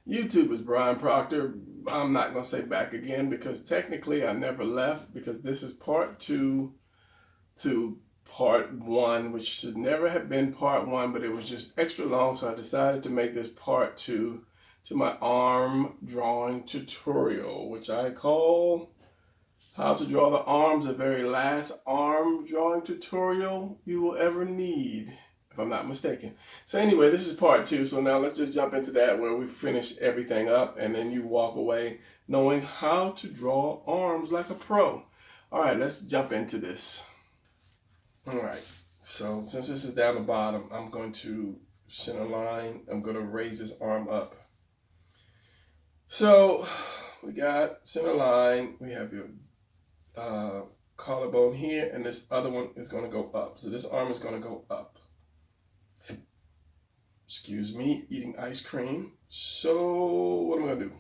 YouTube is Brian Proctor. I'm not going to say back again because technically I never left, because this is part two to part one, which should never have been part one, but it was just extra long, so I decided to make this part two to my arm drawing tutorial, which I call How to Draw the Arms, the very last arm drawing tutorial you will ever need, if I'm not mistaken. So anyway, this is part two. So now let's just jump into that, where we finish everything up and then you walk away knowing how to draw arms like a pro. All right, let's jump into this. All right, so since this is down the bottom, I'm going to center line. I'm going to raise this arm up. So we got center line. We have your collarbone here, and this other one is going to go up. So this arm is going to go up. Excuse me, eating ice cream. So what am I going to do?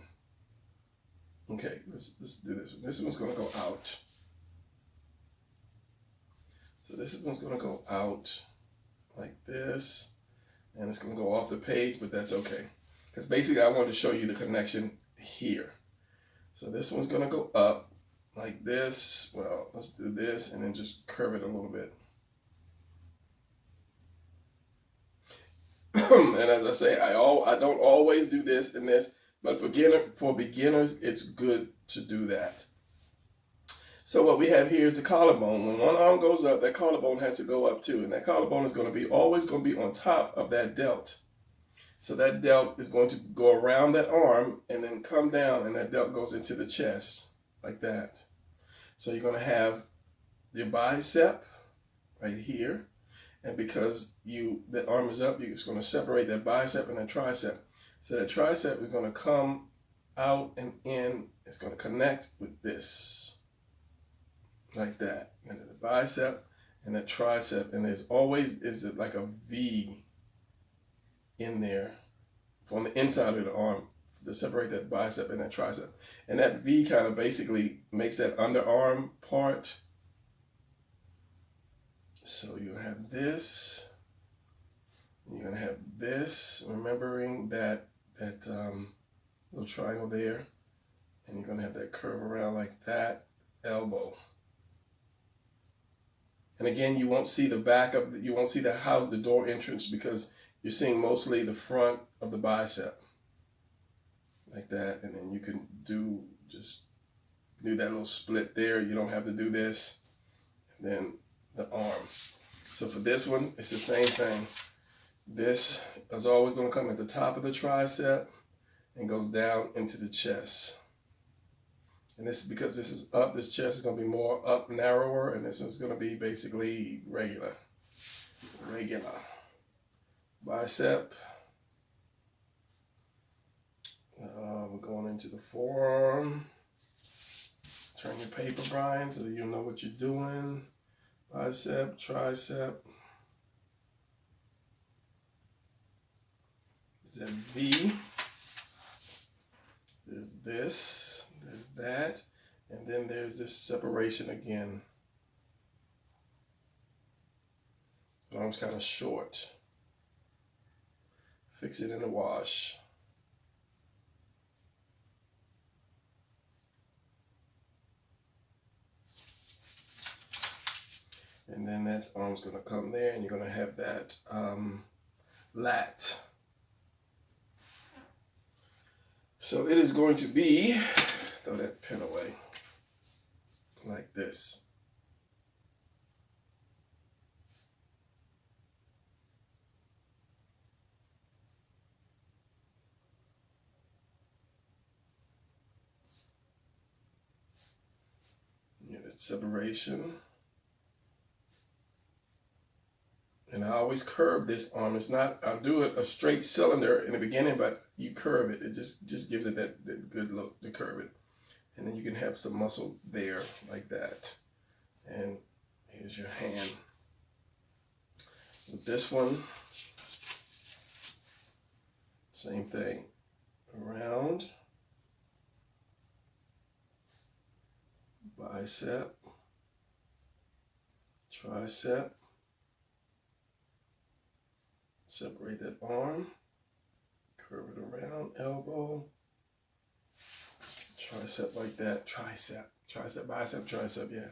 Okay, let's do this one. This one's going to go out. So this one's going to go out like this, and it's going to go off the page, but that's okay, because basically I wanted to show you the connection here. So this one's going to go up like this. Well, let's do this and then just curve it a little bit. And as I say, I don't always do this and this, but for beginners, it's good to do that. So what we have here is the collarbone. When one arm goes up, that collarbone has to go up too, and that collarbone is going to be always going to be on top of that delt. So that delt is going to go around that arm and then come down, and that delt goes into the chest like that. So you're going to have your bicep right here, and because that arm is up, you're just going to separate that bicep and that tricep. So that tricep is going to come out and in. It's going to connect with this like that, and then the bicep and that tricep, and there's always like a V in there on the inside of the arm to separate that bicep and that tricep, and that V kind of basically makes that underarm part. So you have this, you're gonna have this, remembering that little triangle there, and you're gonna have that curve around like that, elbow. And again, you won't see the back of you won't see the door entrance, because you're seeing mostly the front of the bicep like that. And then you can just do that little split there. You don't have to do this. And then the arm. So for this one, it's the same thing. This is always going to come at the top of the tricep and goes down into the chest. And this, because this is up, this chest is going to be more up, narrower, and this is going to be basically regular. Bicep. We're going into the forearm. Turn your paper, Brian, so you know what you're doing. Bicep, tricep. There's that V. There's this. There's that. And then there's this separation again. The arm's kind of short. Fix it in the wash. And then that arm's going to come there, and you're going to have that lat. So it is going to be, throw that pen away, like this. Yeah, that separation. And I always curve this arm. It's not, I'll do it a straight cylinder in the beginning, but you curve it. It just gives it that good look to curve it. And then you can have some muscle there like that. And here's your hand. With this one, same thing. Around. Bicep. Tricep. Separate that arm, Curve it around, elbow. Tricep like that, tricep, bicep, tricep, yeah.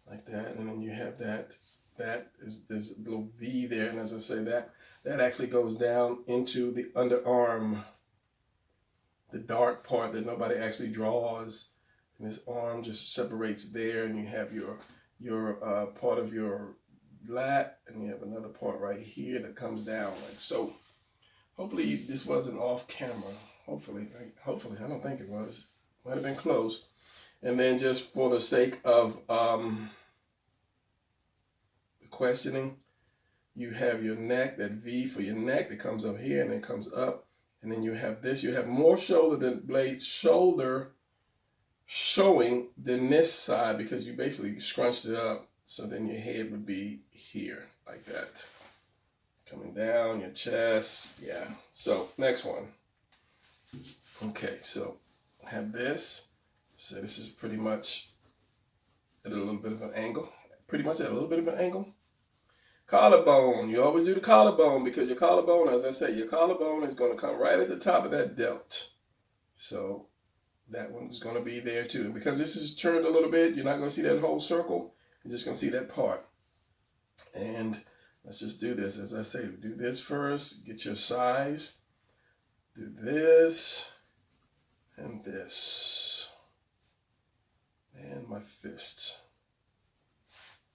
Like that, and then you have that is there's a little V there, and as I say, that actually goes down into the underarm, the dark part that nobody actually draws, and this arm just separates there, and you have your part of your lat, and you have another part right here that comes down like so. Hopefully this wasn't off camera. Hopefully, I don't think it was. Might have been close. And then just for the sake of questioning, you have your neck, that V for your neck that comes up here and then comes up, and then you have this. You have more shoulder than blade shoulder showing than this side because you basically scrunched it up. So then your head would be here like that, coming down your chest. Yeah. So next one. Okay. So have this. So this is pretty much at a little bit of an angle. Pretty much at a little bit of an angle. Collarbone. You always do the collarbone because your collarbone, as I say, your collarbone is going to come right at the top of that delt. So that one's going to be there too. And because this is turned a little bit, you're not going to see that whole circle. You're just going to see that part. And let's just do this. As I say, do this first. Get your size. Do this. And this. And my fists.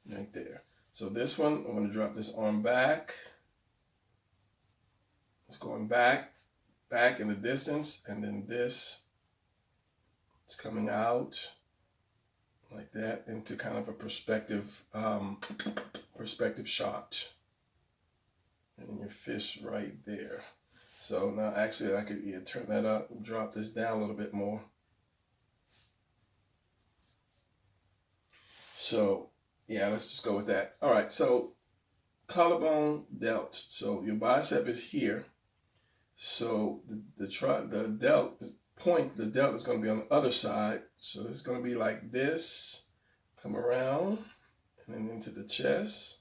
Right there. So this one, I'm going to drop this arm back. It's going back in the distance. And then this. It's coming out like that into kind of a perspective shot. And then your fist right there. So now actually I could turn that up and drop this down a little bit more. So yeah, let's just go with that. All right, so collarbone delt. So your bicep is here. So the delt is the delt is going to be on the other side. So it's going to be like this, come around, and then into the chest.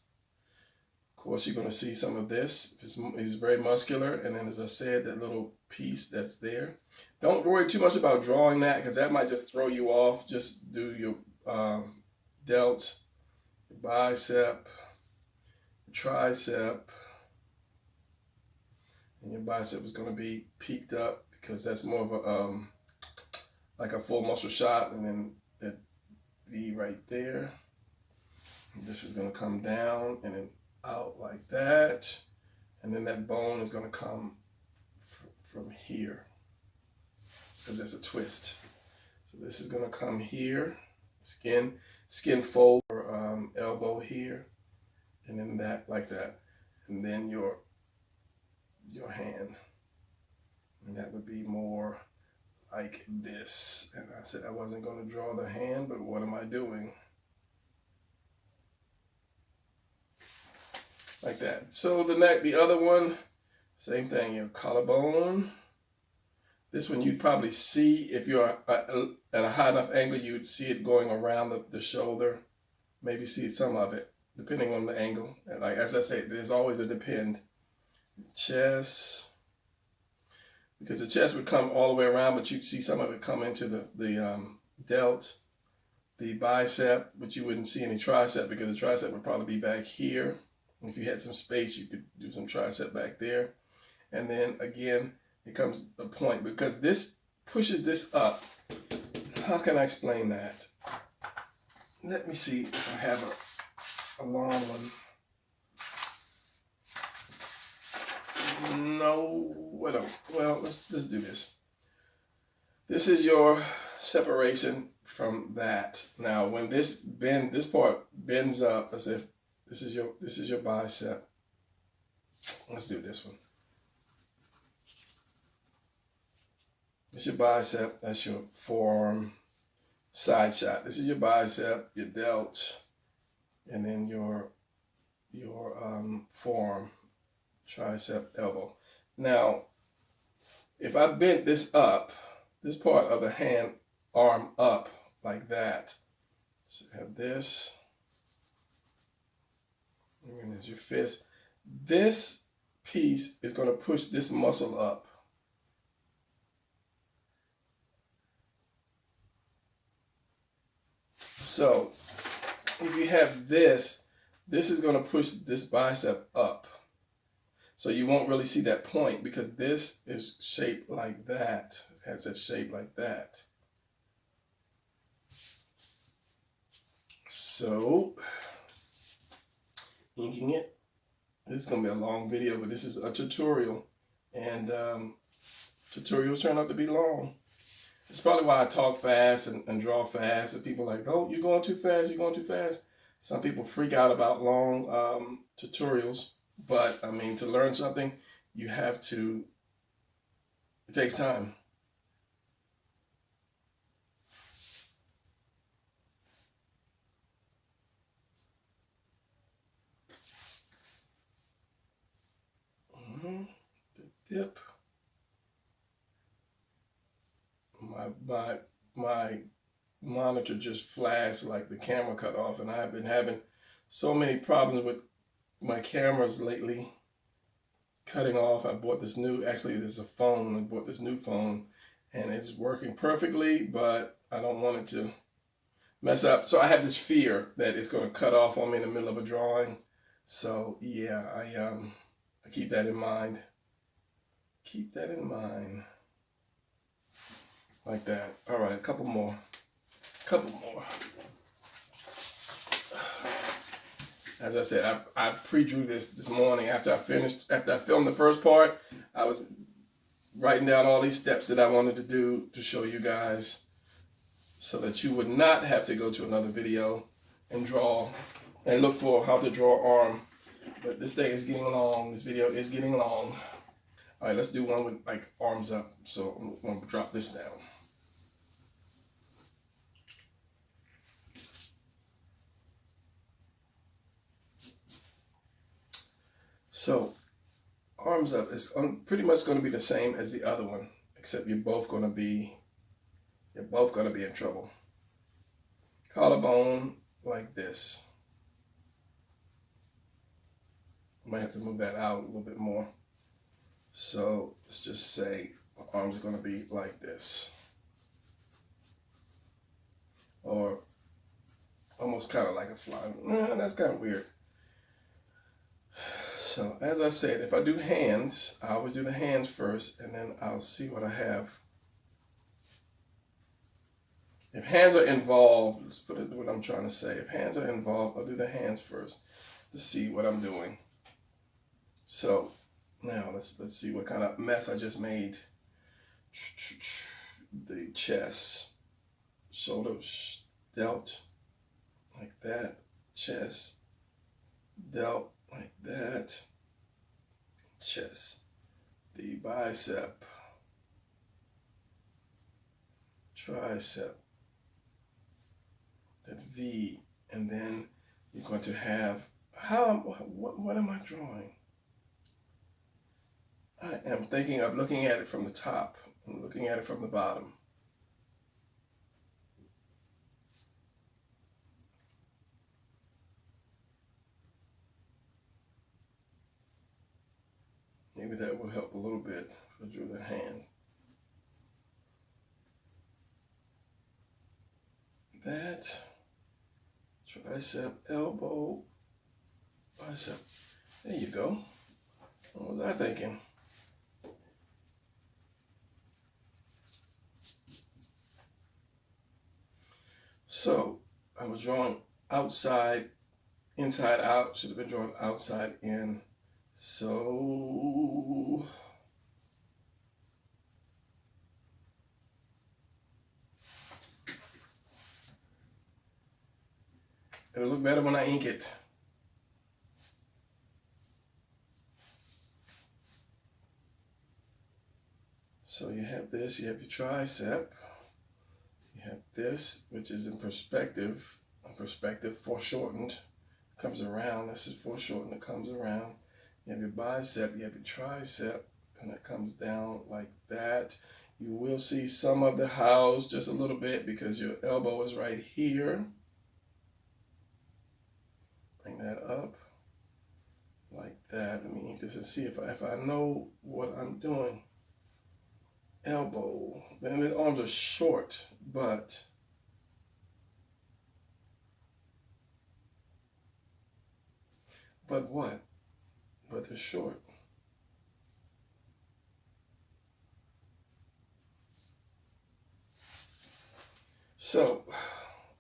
Of course, you're going to see some of this. It's very muscular. And then, as I said, that little piece that's there. Don't worry too much about drawing that because that might just throw you off. Just do your delt, your bicep, your tricep, and your bicep is going to be peaked up because that's more of a like a full muscle shot, and then that V right there. And this is going to come down and then out like that, and then that bone is going to come from here because there's a twist. So this is going to come here, skin fold or elbow here, and then that like that, and then your hand, and that would be more like this. And I said I wasn't going to draw the hand, but what am I doing? Like that. So the neck, the other one, same thing, your collarbone. This one you'd probably see, if you're at a high enough angle, you'd see it going around the shoulder. Maybe see some of it, depending on the angle. And like as I say, there's always a depend. Chest. Because the chest would come all the way around, but you'd see some of it come into the delt, the bicep, but you wouldn't see any tricep because the tricep would probably be back here. And if you had some space, you could do some tricep back there. And then again, it comes a point because this pushes this up. How can I explain that? Let me see if I have a long one. No, I don't. Well, let's do this. This is your separation from that. Now, when this part bends up as if this is your bicep. Let's do this one. This is your bicep. That's your forearm side shot. This is your bicep, your delt, and then your forearm, tricep, elbow. Now, if I bent this up, this part of the hand, arm up like that. So you have this, and there's your fist. This piece is going to push this muscle up So if you have this, this is going to push this bicep up. So you won't really see that point because this is shaped like that. It has that shape like that. So, inking it. This is going to be a long video, but this is a tutorial. And tutorials turn out to be long. It's probably why I talk fast and draw fast. And people are like, oh, you're going too fast, you're going too fast. Some people freak out about long tutorials. But, I mean, to learn something, you have to, it takes time. The dip. My monitor just flashed like the camera cut off, and I've been having so many problems with my cameras lately cutting off. I bought this new, actually there's a phone, I bought this new phone and it's working perfectly, but I don't want it to mess up. So I have this fear that it's going to cut off on me in the middle of a drawing. So yeah, I keep that in mind. Keep that in mind. Like that. All right, a couple more. As I said, I pre-drew this morning after I filmed the first part. I was writing down all these steps that I wanted to do to show you guys so that you would not have to go to another video and draw and look for how to draw arm. But this thing is getting long. This video is getting long. All right, let's do one with like arms up. So I'm going to drop this down. So arms up is pretty much going to be the same as the other one, except you're both going to be in trouble. Collarbone like this. I might have to move that out a little bit more. So let's just say my arms are going to be like this, or almost kind of like a fly. That's kind of weird. So as I said, if I do hands, I always do the hands first, and then I'll see what I have. If hands are involved, let's put it what I'm trying to say. If hands are involved, I'll do the hands first to see what I'm doing. So now let's see what kind of mess I just made. The chest, shoulders, delt, like that, chest, delt, like that, chest, the bicep, tricep, that V, and then you're going to have, what am I drawing? I am thinking of looking at it from the top and looking at it from the bottom. Maybe that will help a little bit if I drew the hand. That, tricep, elbow, bicep. There you go. What was I thinking? So I was drawing outside, inside out. Should have been drawn outside in. So it'll look better when I ink it. So you have this, you have your tricep, you have this, which is in perspective, foreshortened, comes around. This is foreshortened, it comes around. You have your bicep, you have your tricep, and it comes down like that. You will see some of the house just a little bit because your elbow is right here. Bring that up like that. Let me ink this and see if I know what I'm doing. Elbow, then the arms are short, but But what? But they're short. So,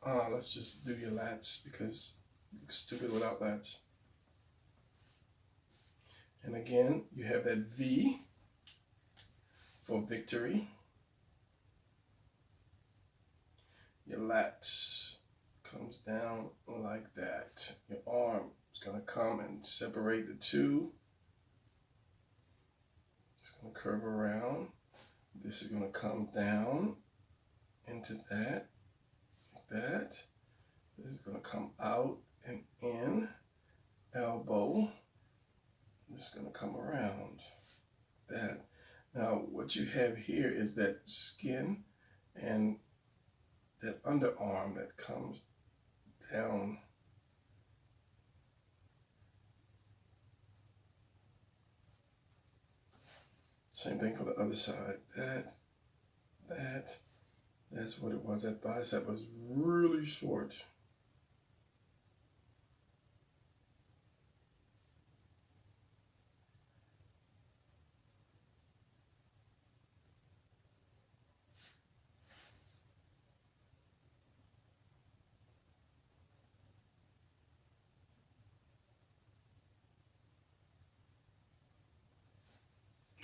let's just do your lats because you're stupid without lats. And again, you have that V for victory. Your lats comes down like that. Your arm is going to come and separate the two. It's going to curve around. This is going to come down into that, like that. This is going to come out and in, elbow. This is going to come around, that. Now, what you have here is that skin and that underarm that comes down. Same thing for the other side. That's what it was. That bicep was really short.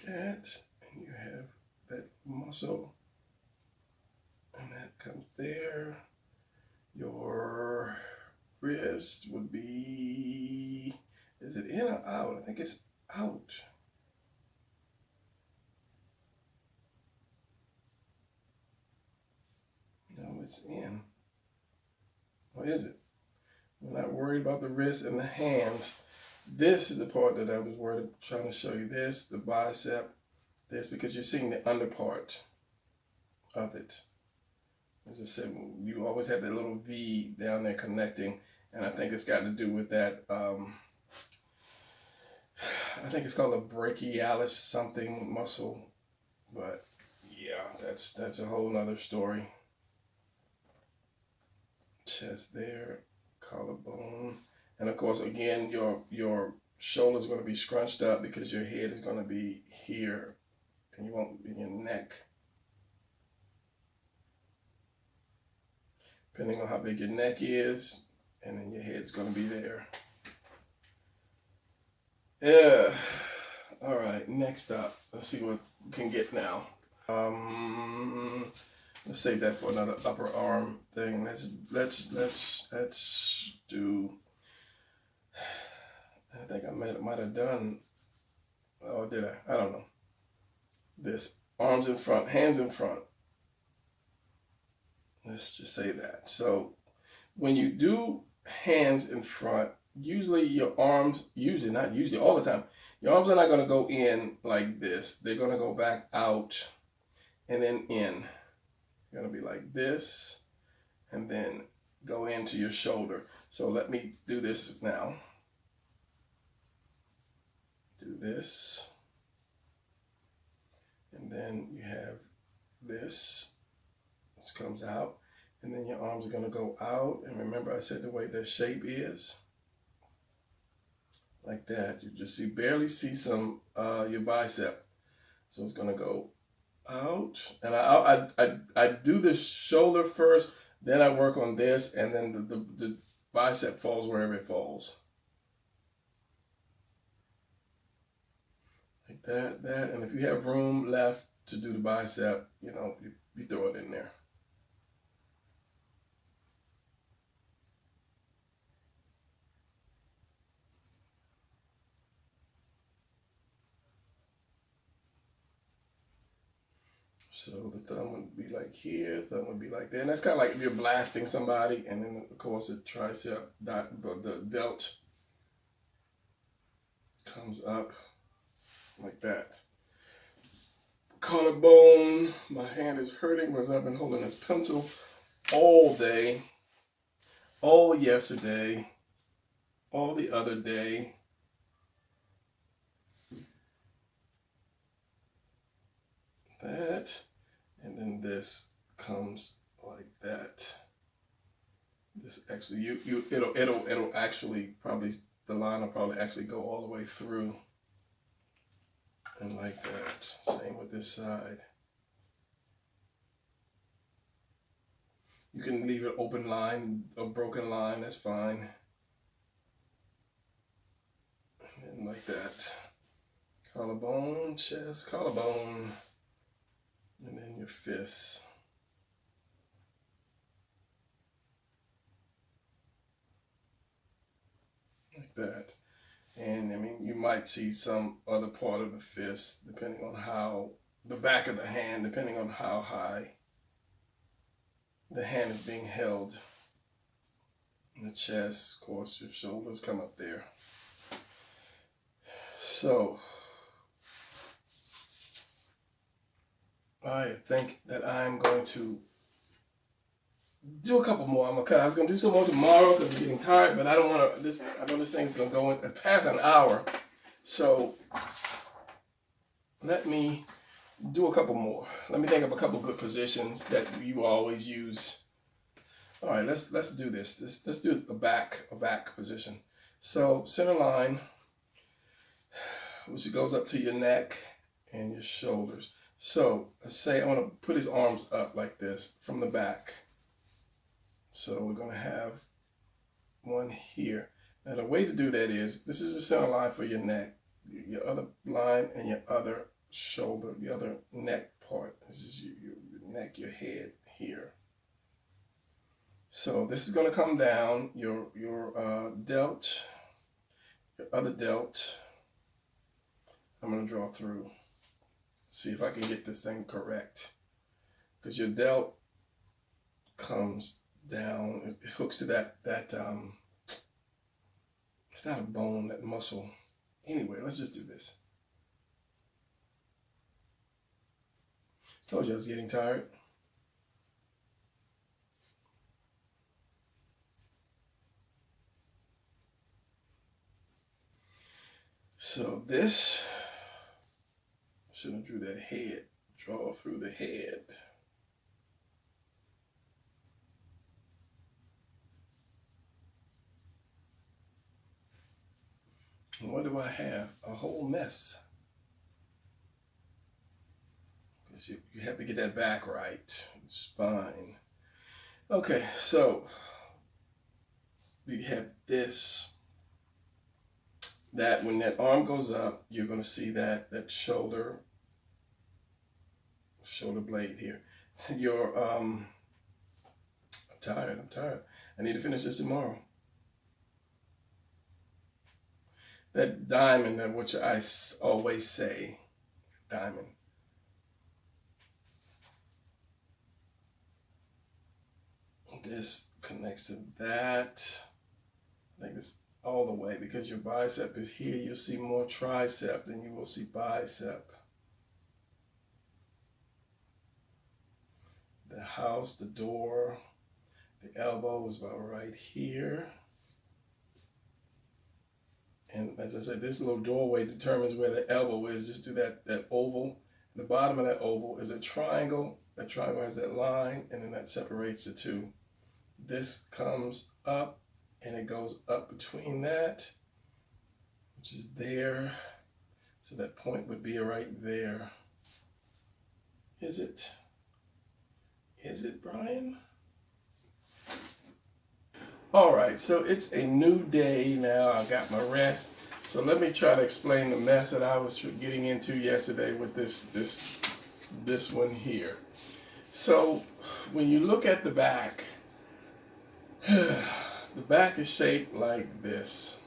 That, and you have that muscle, and that comes there. Your wrist would be, is it in or out? I think it's out. No, it's in. Or is it? We're not worried about the wrist and the hands. This is the part that I was worried, trying to show you this, the bicep, this, because you're seeing the under part of it. As I said, you always have that little V down there connecting, and I think it's got to do with that, I think it's called the brachialis something muscle, but yeah, that's a whole nother story. Chest there, collarbone. And of course, again, your shoulder's going to be scrunched up because your head is going to be here and you won't be in your neck. Depending on how big your neck is, and then your head's going to be there. Yeah. All right, next up, let's see what we can get now. Let's save that for another upper arm thing. Let's do. I think I might have done. Oh, did I? I don't know. This arms in front, hands in front. Let's just say that. So when you do hands in front, usually your arms, not usually, all the time, your arms are not going to go in like this. They're going to go back out and then in. You're going to be like this and then go into your shoulder. So let me do this now. Do this. And then you have this. This comes out. And then your arms are going to go out. And remember I said the way the shape is. Like that. You just barely see some your bicep. So it's going to go out. And I do the shoulder first. Then I work on this. And then the bicep falls wherever it falls. Like that. And if you have room left to do the bicep, you throw it in there. So the thumb would be like here, thumb would be like there. And that's kind of like if you're blasting somebody. And then, of course, the tricep, the delt comes up like that. Collarbone, my hand is hurting because I've been holding this pencil all day, all yesterday, all the other day. That, and then this comes like that. This actually, it'll actually probably the line will probably actually go all the way through. And like that. Same with this side. You can leave an open line, a broken line, that's fine. And like that. Collarbone, chest, collarbone. And then your fists. Like that. And I mean, you might see some other part of the fist, depending on how, the back of the hand, depending on how high the hand is being held. In the chest, of course, your shoulders come up there. So, I think that I'm going to do a couple more. I was going to do some more tomorrow because I'm getting tired, but I don't want to, I know this thing's going to go in past an hour. So, let me do a couple more. Let me think of a couple good positions that you always use. All right, let's do this. Let's do a back position. So center line, which goes up to your neck and your shoulders. So let's say I want to put his arms up like this from the back. So we're going to have one here. Now the way to do that is, this is the center line for your neck, your other line, and your other shoulder, the other neck part. This is your neck, your head here. So this is going to come down your delt, your other delt. I'm going to draw through. See if I can get this thing correct. Because your delt comes down, it hooks to that it's not a bone, that muscle. Anyway, let's just do this. Told you I was getting tired. So this, should have drew that head, draw through the head. And what do I have? A whole mess. Because you have to get that back right, spine. Okay, so we have this. That when that arm goes up, you're going to see that shoulder blade here. I'm tired. I need to finish this tomorrow. That diamond, which I always say, diamond. This connects to that. I think this all the way, because your bicep is here, you'll see more tricep than you will see bicep. The house, the door, the elbow is about right here. And as I said, this little doorway determines where the elbow is. Just do that oval. The bottom of that oval is a triangle. That triangle has that line, and then that separates the two. This comes up, and it goes up between that, which is there. So that point would be right there. Is it? Is it, Brian? All right, so it's a new day now. I got my rest. So let me try to explain the mess that I was getting into yesterday with this one here. So when you look at the back, the back is shaped like this.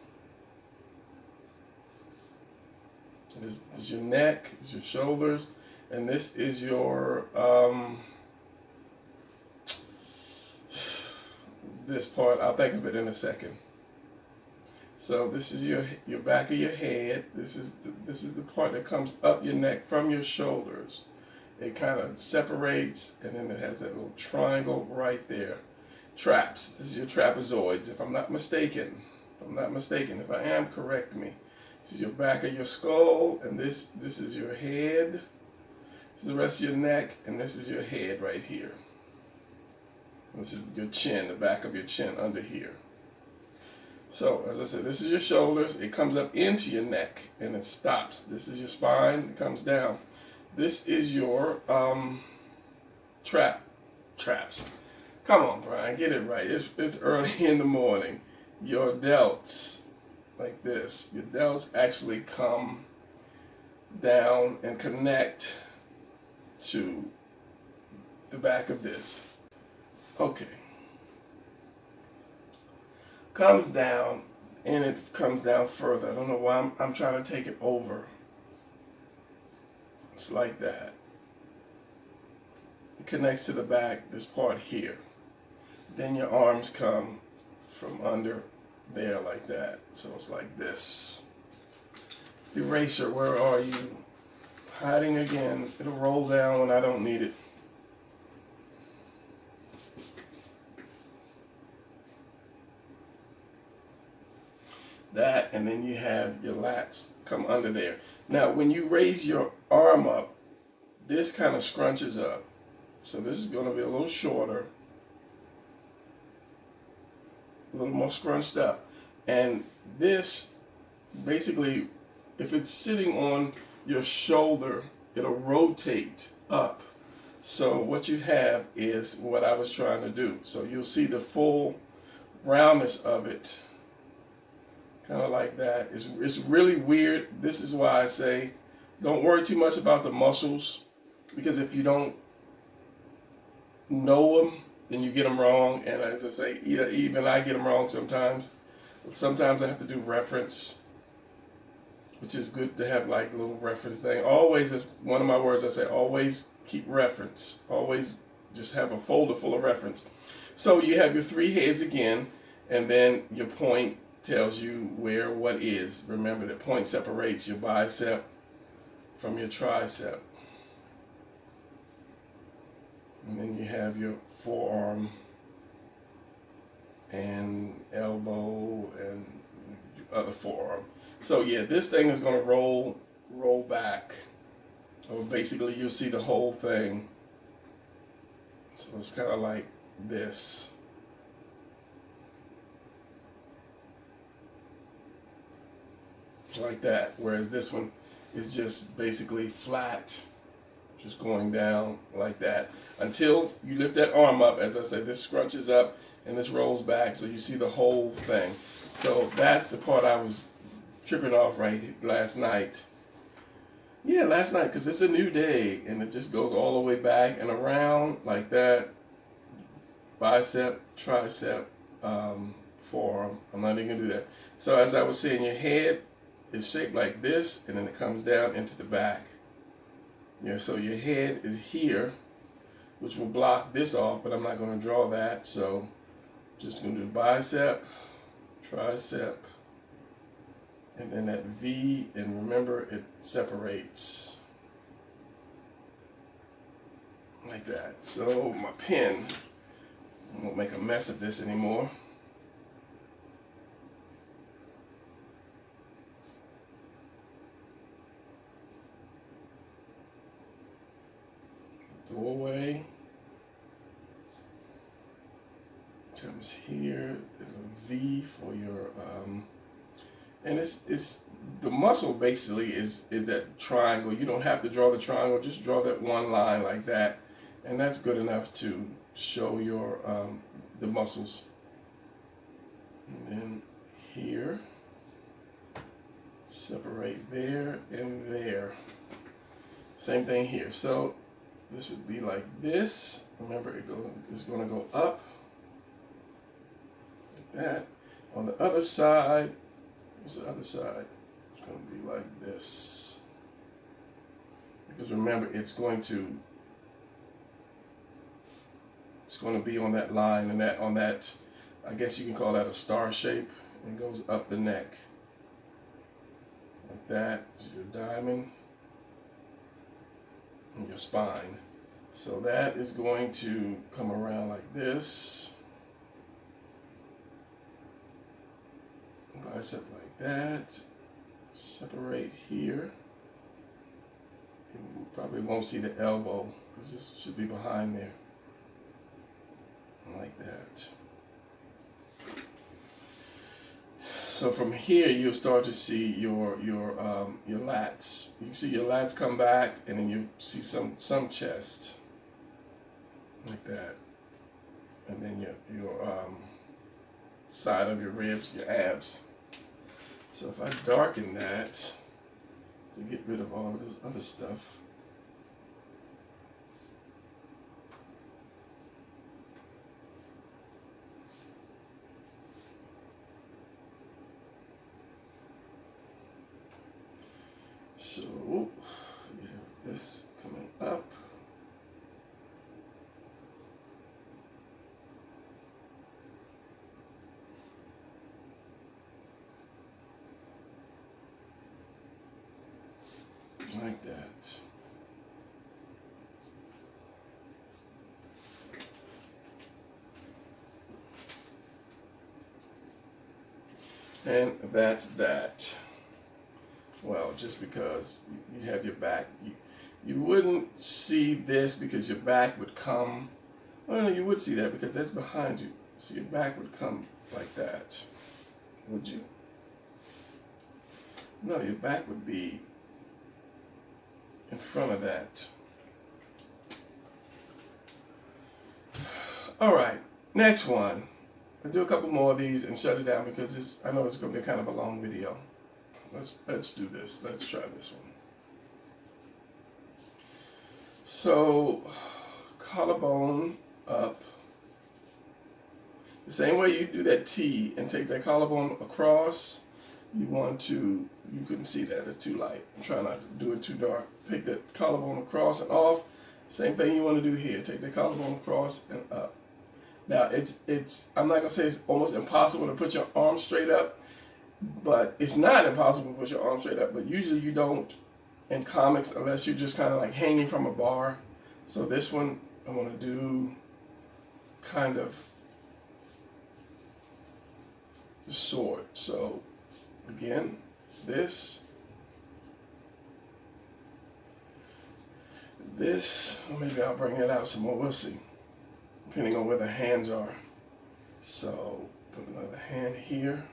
This is your neck, this is your shoulders, and this is your this part. I'll think of it in a second. So this is your back of your head. This is the part that comes up your neck from your shoulders. It kind of separates, and then it has that little triangle right there. Traps. This is your trapezoids, if I'm not mistaken. If I am, correct me. This is your back of your skull, and this is your head. This is the rest of your neck, and this is your head right here. This is your chin, the back of your chin under here. So as I said, this is your shoulders. It comes up into your neck and it stops. This is your spine. It comes down. This is your traps. Come on, Brian, get it right. It's early in the morning. Your delts, like this. Your delts actually come down and connect to the back of this. Okay. Comes down, and it comes down further. I don't know why I'm trying to take it over. It's like that. It connects to the back, this part here. Then your arms come from under there like that. So it's like this. Eraser, where are you? Hiding again. It'll roll down when I don't need it. That, and then you have your lats come under there. Now, when you raise your arm up, this kind of scrunches up. So this is going to be a little shorter, a little more scrunched up. And this, basically, if it's sitting on your shoulder, it'll rotate up. So what you have is what I was trying to do. So you'll see the full roundness of it. Kind of like that. It's really weird. This is why I say don't worry too much about the muscles, because if you don't know them, then you get them wrong. And as I say, even I get them wrong sometimes. Sometimes I have to do reference, which is good to have like a little reference thing. Always is one of my words I say, always keep reference. Always just have a folder full of reference. So you have your three heads again, and then your point tells you where what is. Remember that point separates your bicep from your tricep. And then you have your forearm and elbow and your other forearm. So yeah, this thing is going to roll back. Or basically you'll see the whole thing. So it's kind of like this. Like that. Whereas this one is just basically flat. Just going down like that. Until you lift that arm up. As I said, this scrunches up and this rolls back. So you see the whole thing. So that's the part I was tripping off right last night. Yeah, last night, because it's a new day, and it just goes all the way back and around like that. Bicep, tricep, forearm. I'm not even going to do that. So as I was saying, your head is shaped like this, and then it comes down into the back. Yeah, so your head is here, which will block this off, but I'm not going to draw that. So just going to do bicep, tricep, and then that V, and remember it separates like that. So my pen, I won't make a mess of this anymore. Doorway comes here. There's a V for your and it's the muscle basically is that triangle. You don't have to draw the triangle, just draw that one line like that, and that's good enough to show your the muscles. And then here, separate there and there. Same thing here. So this would be like this. Remember, it's going to go up like that. On the other side, what's the other side? It's going to be like this. Because remember, it's going to be on that line, and that on that, I guess you can call that a star shape. It goes up the neck like that. Is your diamond and your spine. So that is going to come around like this. Bicep like that. Separate here. You probably won't see the elbow because this should be behind there. Like that. So from here, you'll start to see your lats. You see your lats come back, and then you see some chest, like that, and then your side of your ribs, your abs. So if I darken that to get rid of all of this other stuff. So we have this coming up. Like that. And that's that. Well, just because you have your back, you wouldn't see this because your back would come. Oh no, you would see that because that's behind you. So your back would come like that. Would you? No, your back would be in front of that. All right, next one. I'll do a couple more of these and shut it down because I know it's going to be kind of a long video. Let's do this. Let's try this one. So, collarbone up. The same way you do that T and take that collarbone across, you couldn't see that, it's too light. I'm trying not to do it too dark. Take that collarbone across and off. Same thing you want to do here. Take the collarbone across and up. Now, I'm not going to say it's almost impossible to put your arm straight up, but it's not impossible to put your arm straight up, but usually you don't in comics unless you're just kind of like hanging from a bar. So this one, I want to do kind of the sword. So again, this, or maybe I'll bring it out some more, we'll see, depending on where the hands are. So put another hand here.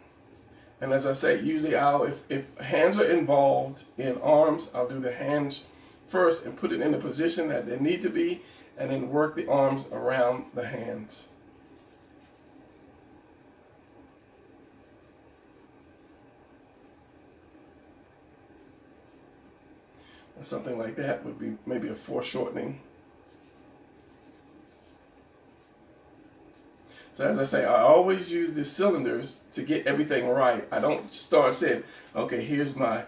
And as I say, usually if hands are involved in arms, I'll do the hands first and put it in the position that they need to be, and then work the arms around the hands. And something like that would be maybe a foreshortening. So as I say, I always use the cylinders to get everything right. I don't start saying, okay, here's my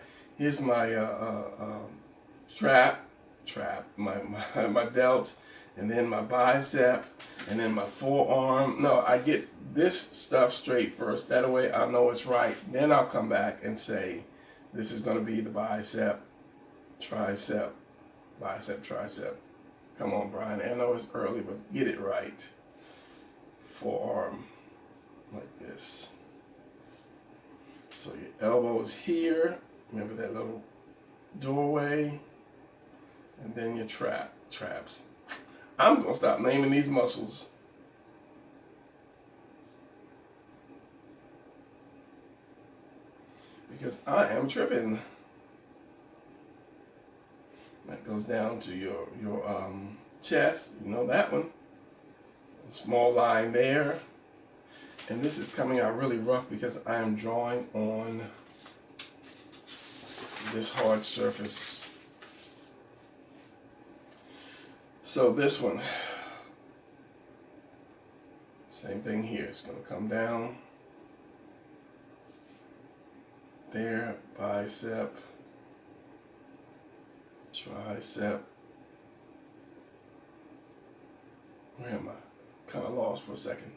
trap, my delt, and then my bicep, and then my forearm. No, I get this stuff straight first. That way I know it's right. Then I'll come back and say, this is going to be the bicep, tricep, bicep, tricep. Come on, Brian. I know it's early, but get it right. Forearm, like this. So your elbow is here. Remember that little doorway, and then your traps. I'm gonna stop naming these muscles. Because I am tripping. That goes down to your chest. You know that one. A small line there. And this is coming out really rough because I am drawing on this hard surface. So this one, same thing here. It's going to come down there, bicep, tricep. Where am I? Kind of lost for a second.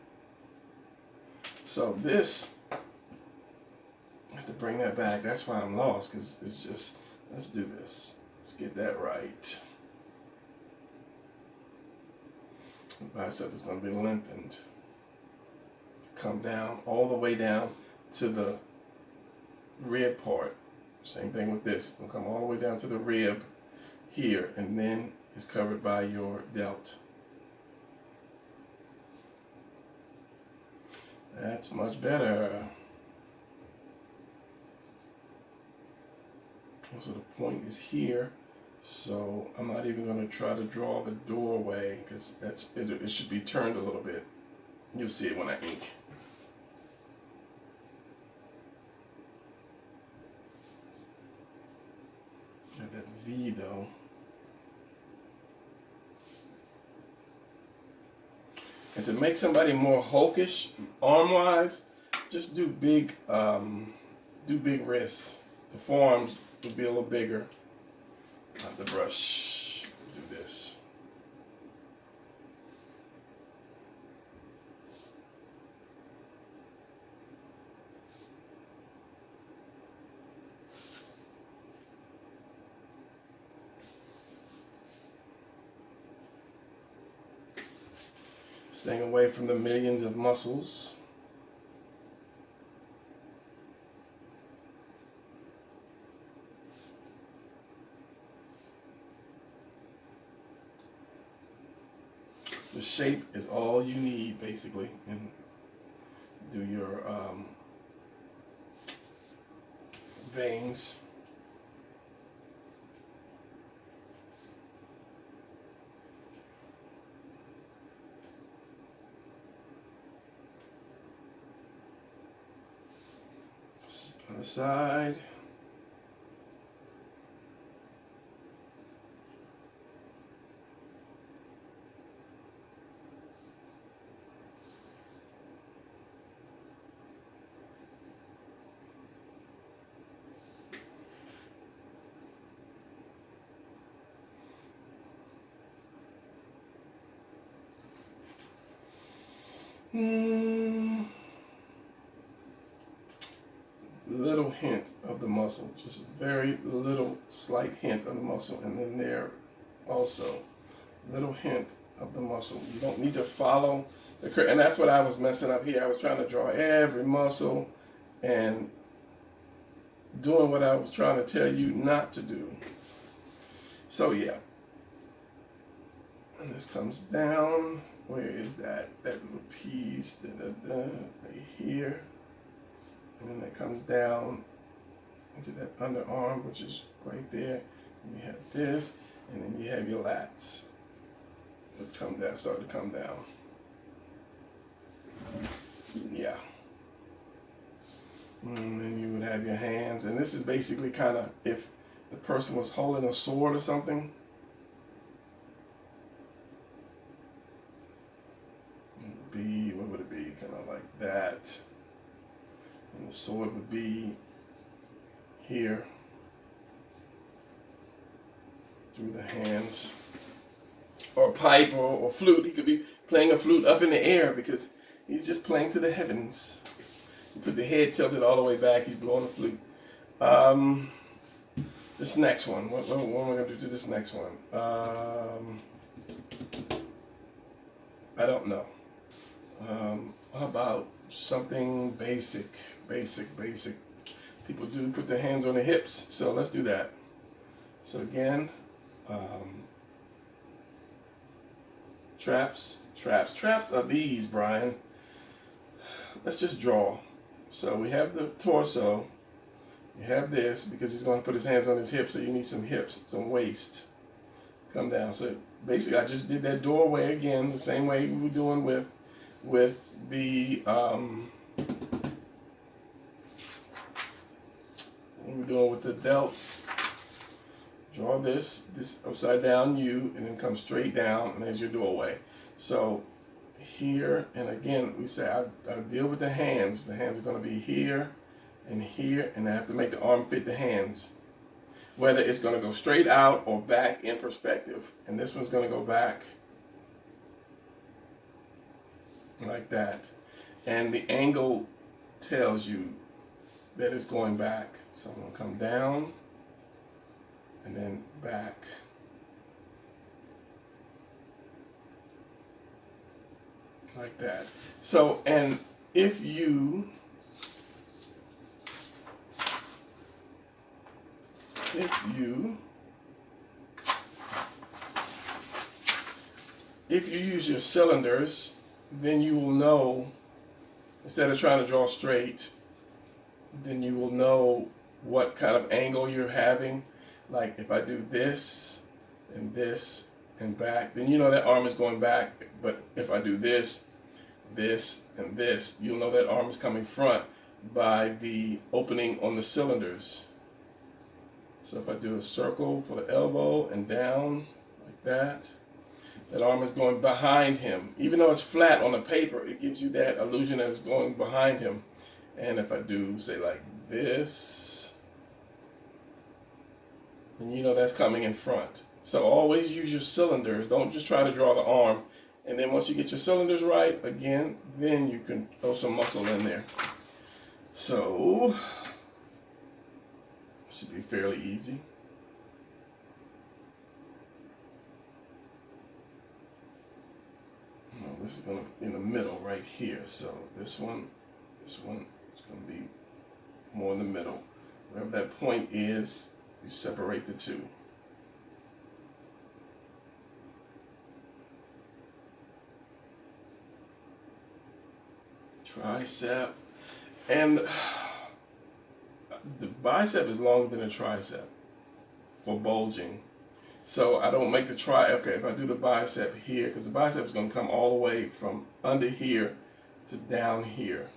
So this, I have to bring that back. That's why I'm lost, because it's just, let's do this. Let's get that right. The bicep is going to be lengthened. Come down, all the way down to the rib part. Same thing with this. It'll come all the way down to the rib here, and then it's covered by your delt. That's much better. So the point is here. So I'm not even going to try to draw the doorway because it should be turned a little bit. You'll see it when I ink. Got that V though. And to make somebody more hulkish, arm-wise, just do big wrists. The forearms would be a little bigger. Not the brush. Do this. Staying away from the millions of muscles. The shape is all you need, basically, and do your veins. Other side. Little hint of the muscle, just very little slight hint of the muscle, and then there also little hint of the muscle. You don't need to follow the curve, and that's what I was messing up here. I was trying to draw every muscle and doing what I was trying to tell you not to do. So yeah, and this comes down. Where is that little piece? Right here. And then that comes down into that underarm, which is right there. And you have this, and then you have your lats that come down, start to come down. Yeah. And then you would have your hands, and this is basically kind of if the person was holding a sword or something. What would it be? Kind of like that. And the sword would be here through the hands. Or a pipe or flute. He could be playing a flute up in the air because he's just playing to the heavens. You put the head tilted all the way back, he's blowing the flute. This next one, what am I going to do to this next one? I don't know. How about something basic? People do put their hands on their hips, so let's do that. So again, traps are these, Brian. Let's just draw. So we have the torso. You have this because he's going to put his hands on his hips, so you need some hips, some waist. Come down. So basically, I just did that doorway again, the same way we were doing with the delts. Draw this upside down U, and then come straight down, and there's your doorway. So here, and again, we say I deal with the hands. The hands are going to be here and here, and I have to make the arm fit the hands. Whether it's going to go straight out or back in perspective. And this one's going to go back like that. And the angle tells you that it's going back. So I'm going to come down and then back. Like that. So, and if you use your cylinders, then you will know, instead of trying to draw straight, then you will know what kind of angle you're having. Like if I do this and back, then you know that arm is going back. But if I do this, and this, you'll know that arm is coming front by the opening on the cylinders. So if I do a circle for the elbow and down like that, that arm is going behind him. Even though it's flat on the paper, it gives you that illusion that it's going behind him. And if I do, say, like this, then you know that's coming in front. So always use your cylinders. Don't just try to draw the arm. And then once you get your cylinders right, again, then you can throw some muscle in there. So, should be fairly easy. Well, this is going to be in the middle right here. So this one is going to be more in the middle. Wherever that point is, you separate the two. Tricep, and the bicep is longer than the tricep for bulging. So I don't make the okay, if I do the bicep here, because the bicep is going to come all the way from under here to down here.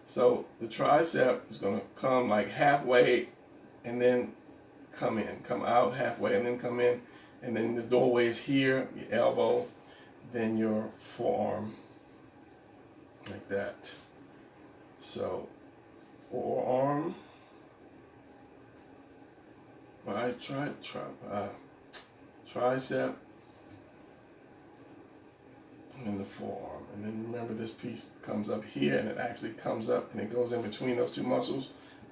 So the tricep is going to come like halfway and then come out halfway and then come in. And then the doorway is here, your elbow, then your forearm, like that. So forearm, tricep, and then the forearm. And then remember, this piece comes up here and it actually comes up and it goes in between those two muscles.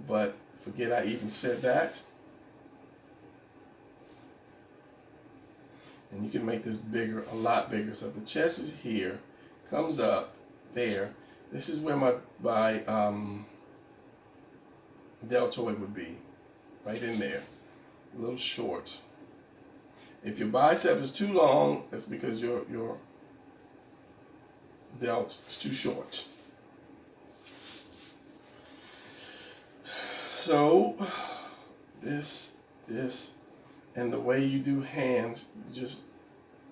But forget I even said that. And you can make this bigger, a lot bigger. So if the chest is here, comes up there, this is where my deltoid would be, right in there, a little short. If your bicep is too long, that's because your delt is too short. So this, and the way you do hands, just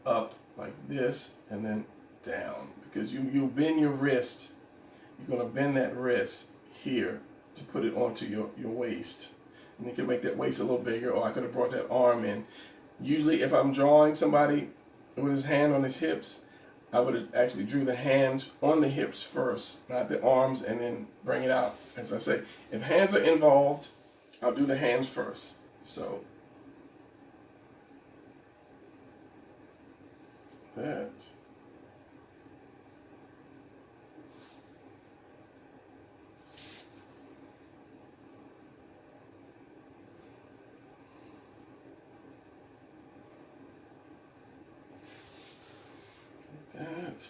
up like this and then down, because you bend your wrist. You're going to bend that wrist here to put it onto your waist. And you can make that waist a little bigger, or I could have brought that arm in. Usually if I'm drawing somebody with his hand on his hips, I would have actually drew the hands on the hips first, not the arms, and then bring it out. As I say, if hands are involved, I'll do the hands first. So that. That.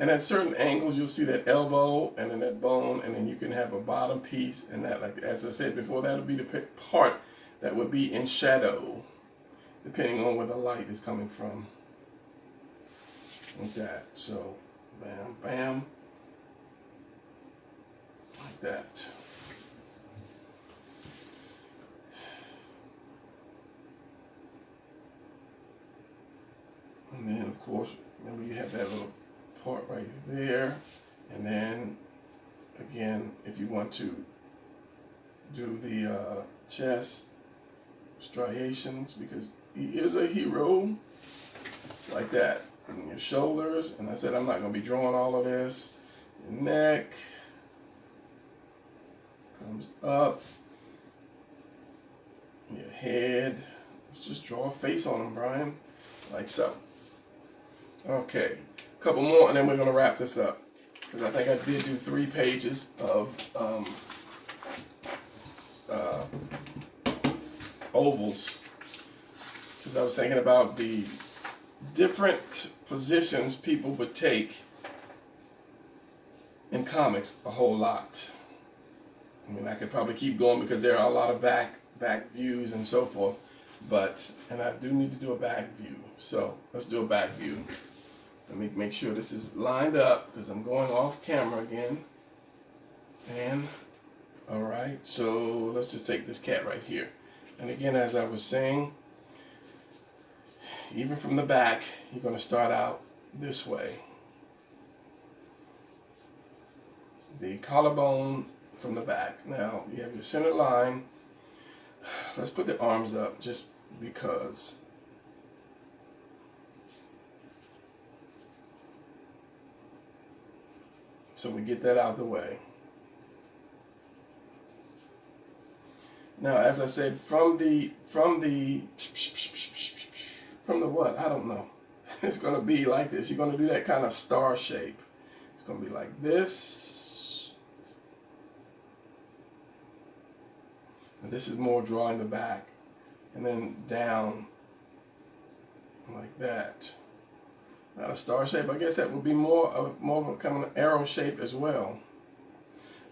And at certain angles, you'll see that elbow and then that bone, and then you can have a bottom piece, and that, like as I said before, that'll be the part that would be in shadow, depending on where the light is coming from. Like that. So, bam, bam, like that. And then, of course, remember you have that little part right there, and then again, if you want to do the chest striations, because he is a hero, it's like that. And your shoulders, and I said I'm not going to be drawing all of this. Your neck comes up, your head. Let's just draw a face on him, Brian, like so. Okay, a couple more and then we're going to wrap this up. because I think I did do 3 pages of ovals, because I was thinking about the different positions people would take in comics a whole lot. I mean, I could probably keep going because there are a lot of back views and so forth, and I do need to do a back view. So let's do a back view. Let me make sure this is lined up because I'm going off camera again. And all right, so let's just take this cat right here. And again, as I was saying, even from the back, you're going to start out this way. The collarbone from the back. Now you have your center line. Let's put the arms up just because. So we get that out of the way. Now, as I said, from the what? I don't know. It's going to be like this. You're going to do that kind of star shape. It's going to be like this. And this is more drawing the back. And then down like that. Not a star shape. I guess that would be more of a kind of arrow shape as well.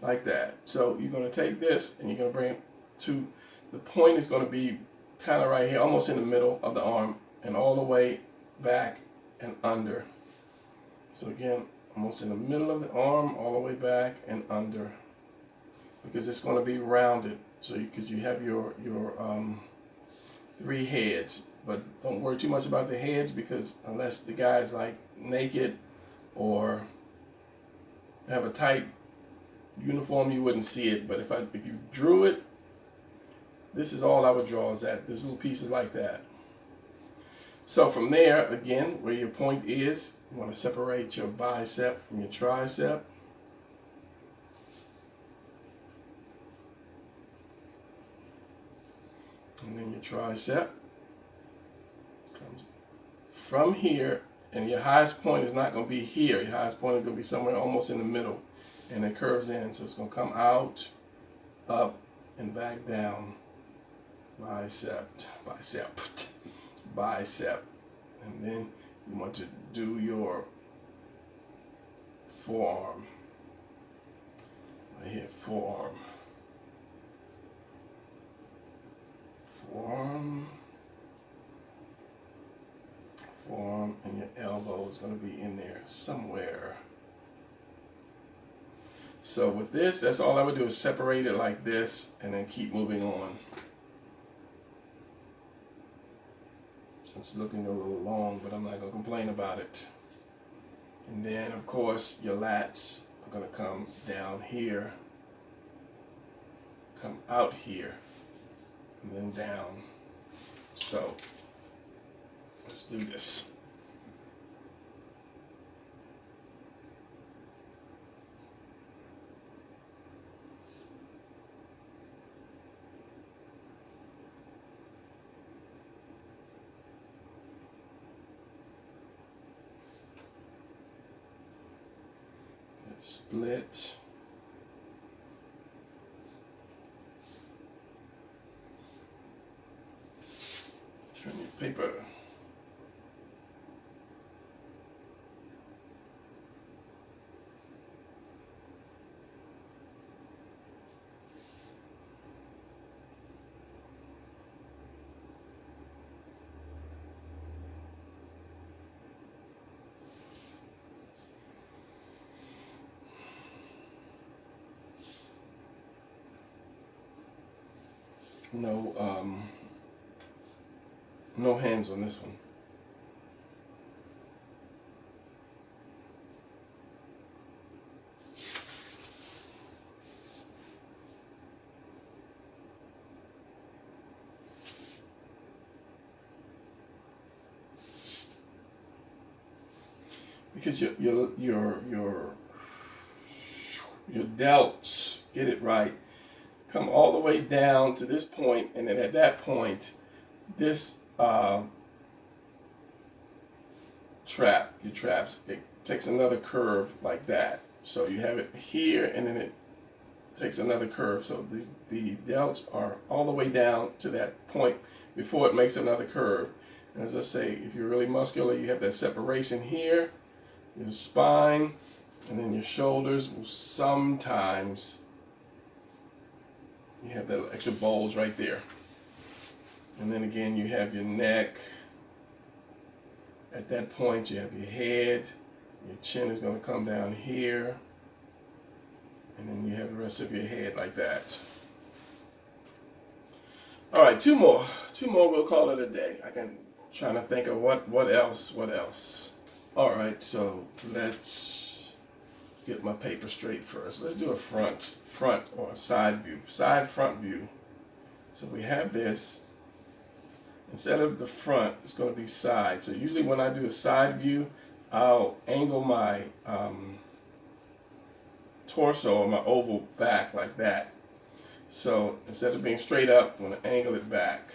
Like that. So you're going to take this and you're going to bring it to, the point is going to be kind of right here, almost in the middle of the arm, and all the way back and under. So again, almost in the middle of the arm, all the way back and under, because it's going to be rounded. So because you have your 3 heads, but don't worry too much about the heads, because unless the guy's like naked or have a tight uniform, you wouldn't see it. But if you drew it, this is all I would draw, is that this little pieces like that. So from there, again, where your point is, you want to separate your bicep from your tricep. And then your tricep comes from here, and your highest point is not going to be here. Your highest point is going to be somewhere almost in the middle, and it curves in. So it's going to come out, up, and back down. Bicep, bicep, bicep. And then you want to do your forearm. Right here, forearm. Forearm. Forearm, and your elbow is going to be in there somewhere. So with this, that's all I would do, is separate it like this and then keep moving on. It's looking a little long, but I'm not going to complain about it. And then, of course, your lats are going to come down here, come out here, and then down. So, let's do this. Split. Turn your paper. No hands on this one. Because your delts, get it right, come all the way down to this point, and then at that point, this your traps, it takes another curve like that. So you have it here, and then it takes another curve. So the delts are all the way down to that point before it makes another curve. And as I say, if you're really muscular, you have that separation here, your spine, and then your shoulders will sometimes, you have that extra bulge right there. And then again, you have your neck. At that point, you have your head. Your chin is going to come down here. And then you have the rest of your head like that. All right, two more. Two more, we'll call it a day. Trying to think of what else. All right, so let's get my paper straight first. Let's do a front or a side view, front view. So we have this. Instead of the front, it's going to be side. So usually when I do a side view, I'll angle my torso or my oval back like that. So instead of being straight up, I'm going to angle it back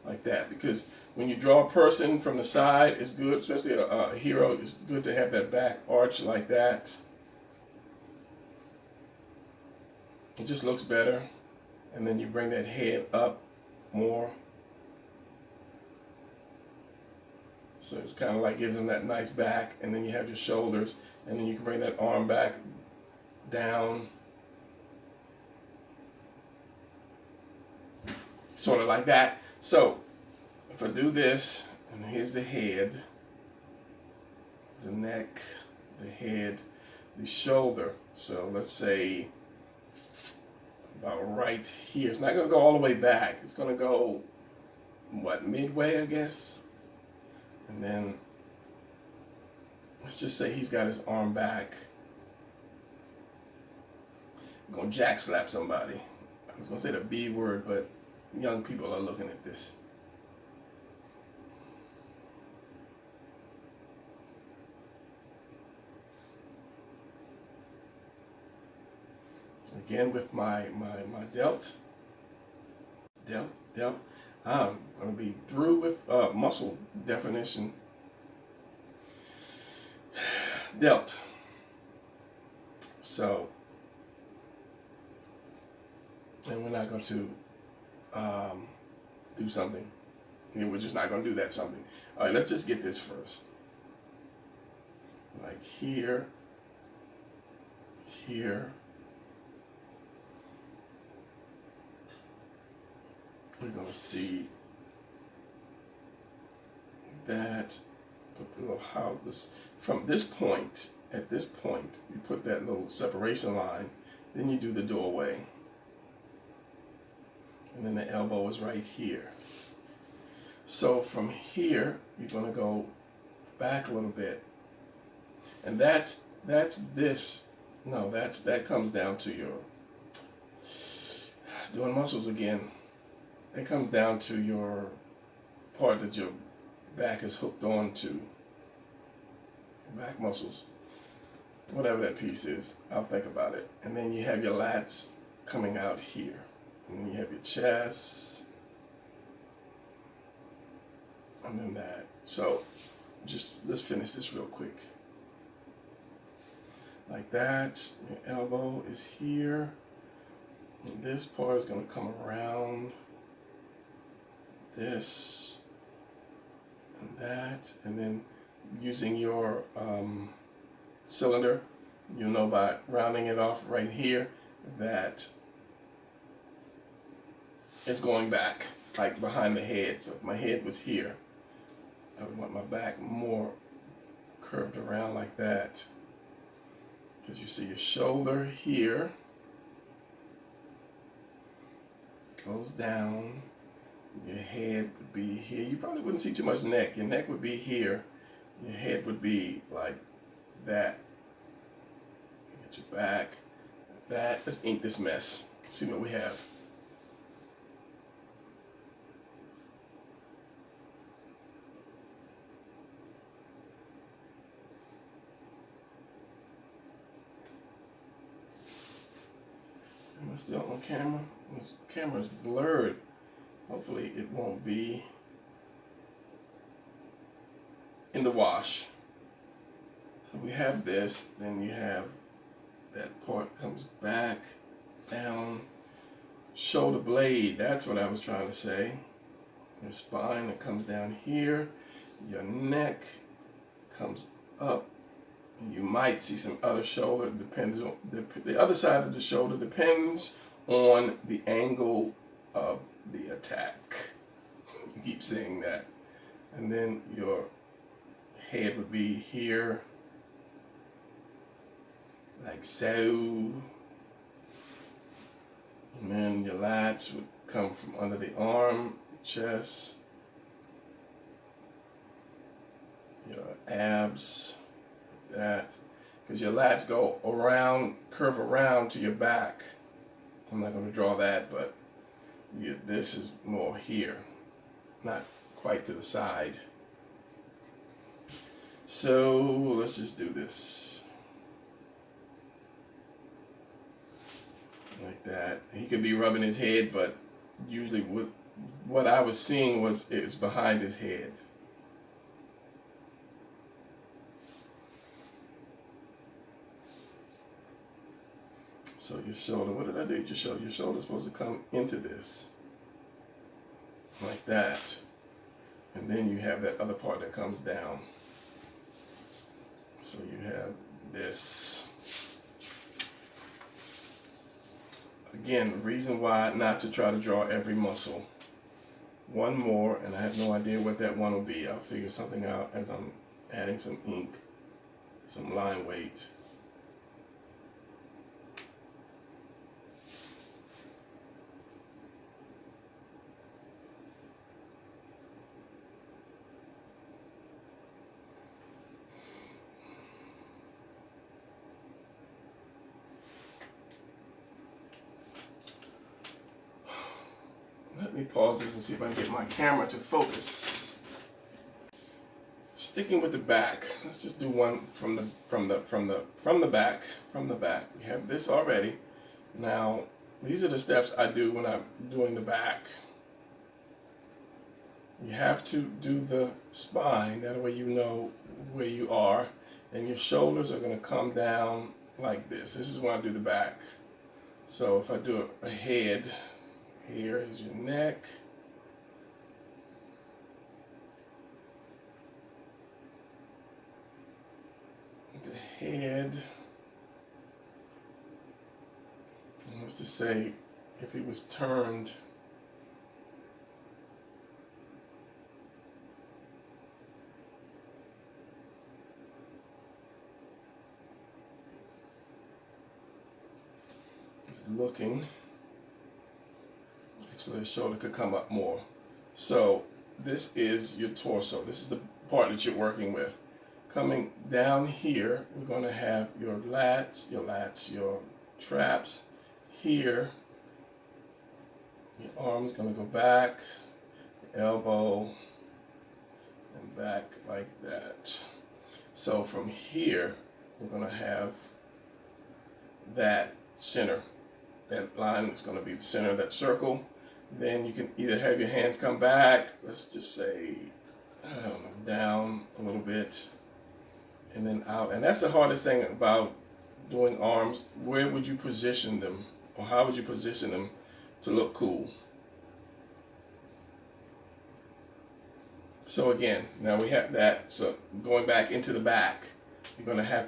like that, because when you draw a person from the side, it's good, especially a hero, it's good to have that back arch like that. It just looks better. And then you bring that head up more. So it's kind of like gives them that nice back, and then you have your shoulders, and then you can bring that arm back down. Sort of like that. So if I do this, and here's the head, the neck, the head, the shoulder. So let's say about right here. It's not going to go all the way back. It's going to go, what, midway, I guess? And then let's just say he's got his arm back. I'm going to jack slap somebody. I was going to say the B word, but young people are looking at this. Again with my delt. I'm going to be through with muscle definition. Delt. So, and we're not going to do something. We're just not going to do that something. All right, let's just get this first. Like here, here. We're going to see that, put the little, how this, from this point, at this point, you put that little separation line, then you do the doorway. And then the elbow is right here. So from here, you're going to go back a little bit. And that's this. No, that comes down to your, doing muscles again. It comes down to your part that your back is hooked on to. Back muscles. Whatever that piece is, I'll think about it. And then you have your lats coming out here. And then you have your chest. And then that. So, just let's finish this real quick. Like that. Your elbow is here. And this part is going to come around. This and that, and then using your cylinder, you'll know by rounding it off right here that it's going back, like behind the head. So if my head was here, I would want my back more curved around like that, because you see your shoulder here goes down. Your head would be here. You probably wouldn't see too much neck. Your neck would be here. Your head would be like that. Get your back. That. Let's ink this mess. See what we have. Am I still on camera? This camera's blurred. Hopefully it won't be in the wash. So we have this, then you have that part comes back, down, shoulder blade, that's what I was trying to say. Your spine, it comes down here, your neck comes up, and you might see some other shoulder, depends on the other side of the shoulder, depends on the angle of the attack. You keep saying that. And then your head would be here, like so. And then your lats would come from under the arm, chest, your abs, like that. Because your lats go around, curve around to your back. I'm not going to draw that, but this is more here, not quite to the side. So let's just do this. Like that. He could be rubbing his head, but usually what I was seeing was it's behind his head. So your shoulder, what did I do? Your shoulder's supposed to come into this. Like that. And then you have that other part that comes down. So you have this. Again, the reason why not to try to draw every muscle. One more, and I have no idea what that one will be. I'll figure something out as I'm adding some ink, some line weight. Let me pause this and see if I can get my camera to focus. Sticking with the back, let's just do one from the back. We have this already. Now, these are the steps I do when I'm doing the back. You have to do the spine, that way you know where you are, and your shoulders are going to come down like this. This is when I do the back. So if I do a head, here is your neck. The head. And let's just say if it was turned, just looking. So the shoulder could come up more. So this is your torso. This is the part that you're working with. Coming down here, we're going to have your lats, your traps here. Your arm's going to go back, elbow, and back like that. So from here, we're going to have that center. That line is going to be the center of that circle. Then you can either have your hands come back, let's just say, I don't know, down a little bit, and then out. And that's the hardest thing about doing arms. Where would you position them, or how would you position them to look cool? So again, now we have that. So going back into the back, you're going to have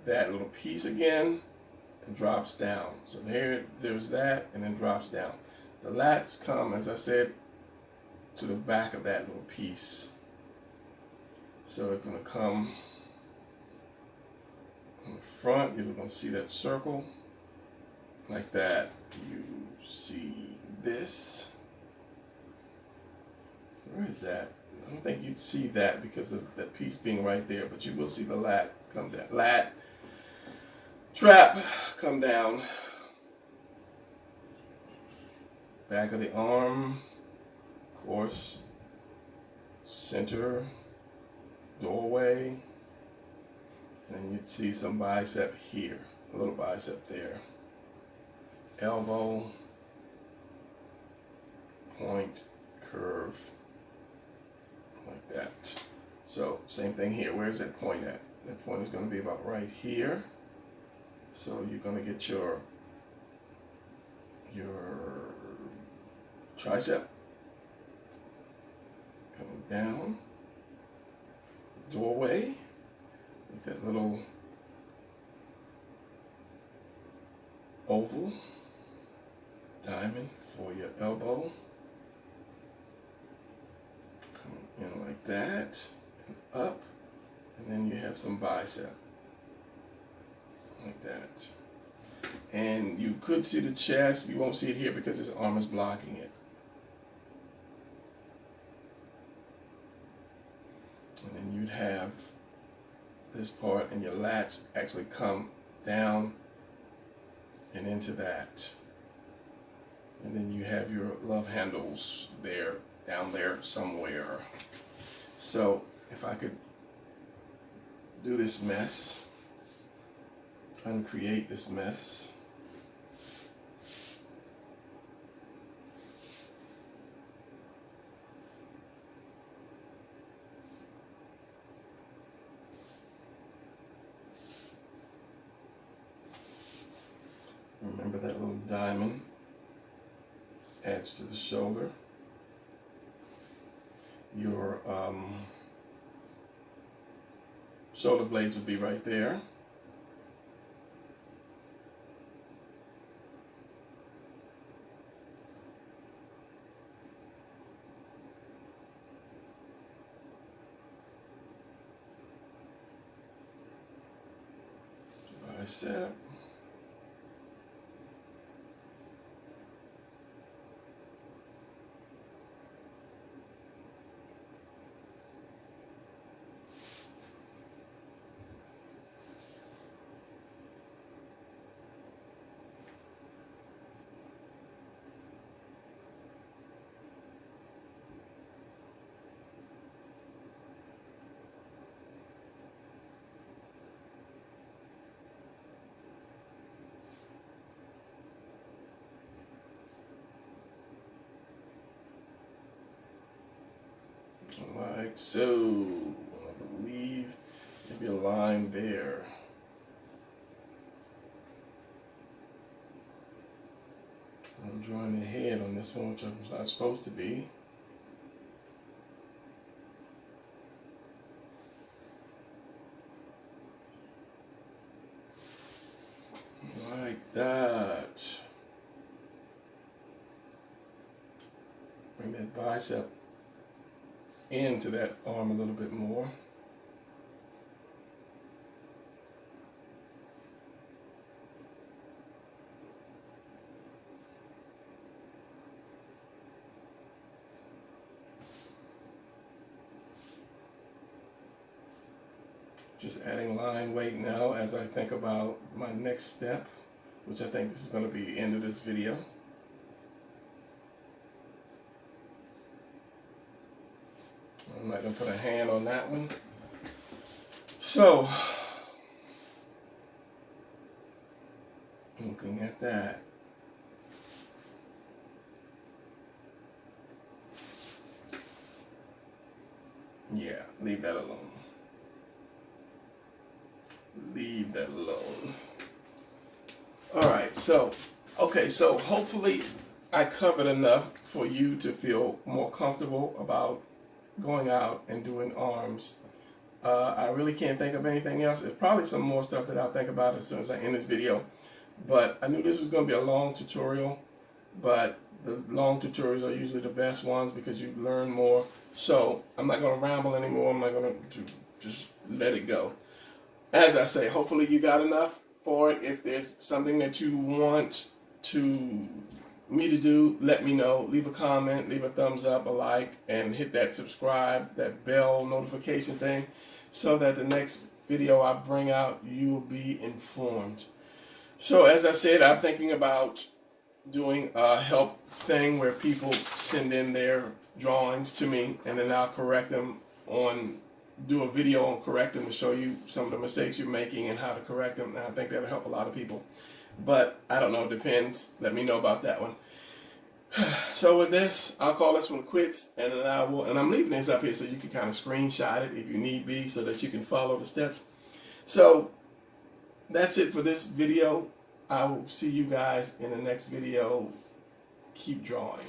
that little piece again, and drops down. So there's that, and then drops down. The lats come, as I said, to the back of that little piece. So it's going to come on the front. You're going to see that circle like that. You see this. Where is that? I don't think you'd see that because of that piece being right there, but you will see the lat come down. Lat, trap, come down. Back of the arm, of course, center, doorway, and then you'd see some bicep here, a little bicep there. Elbow, point, curve, like that. So same thing here. Where's that point at? That point is going to be about right here. So you're going to get your tricep coming down, doorway, with that little oval diamond for your elbow. Come in like that, and up, and then you have some bicep, like that. And you could see the chest. You won't see it here because his arm is blocking it. And then you'd have this part, and your lats actually come down and into that. And then you have your love handles there, down there somewhere. So if I could do this mess, uncreate this mess. Remember that little diamond adds to the shoulder. Your shoulder blades would be right there. Bicep. Like so. I believe maybe a line there. I'm drawing the head on this one, which I'm not supposed to be. Like that. Bring that bicep into that arm a little bit more. Just adding line weight now as I think about my next step, which I think this is going to be the end of this video. I'm not going to put a hand on that one. So, looking at that. Yeah, leave that alone. Leave that alone. All right, so, okay, so hopefully I covered enough for you to feel more comfortable about going out and doing arms. I really can't think of anything else. There's probably some more stuff that I'll think about as soon as I end this video. But I knew this was going to be a long tutorial, but the long tutorials are usually the best ones because you learn more. So I'm not going to ramble anymore. I'm not going to just let it go. As I say, hopefully you got enough for it. If there's something that you want me to do, let me know. Leave a comment, leave a thumbs up, a like, and hit that subscribe, that bell notification thing, so that the next video I bring out, you will be informed. So as I said, I'm thinking about doing a help thing where people send in their drawings to me, and then I'll correct them do a video on correct them to show you some of the mistakes you're making and how to correct them. And I think that'll help a lot of people. But I don't know, it depends. Let me know about that one. So with this, I'll call this one quits, and then I'm leaving this up here so you can kind of screenshot it if you need be, so that you can follow the steps. So that's it for this video. I will see you guys in the next video. Keep drawing.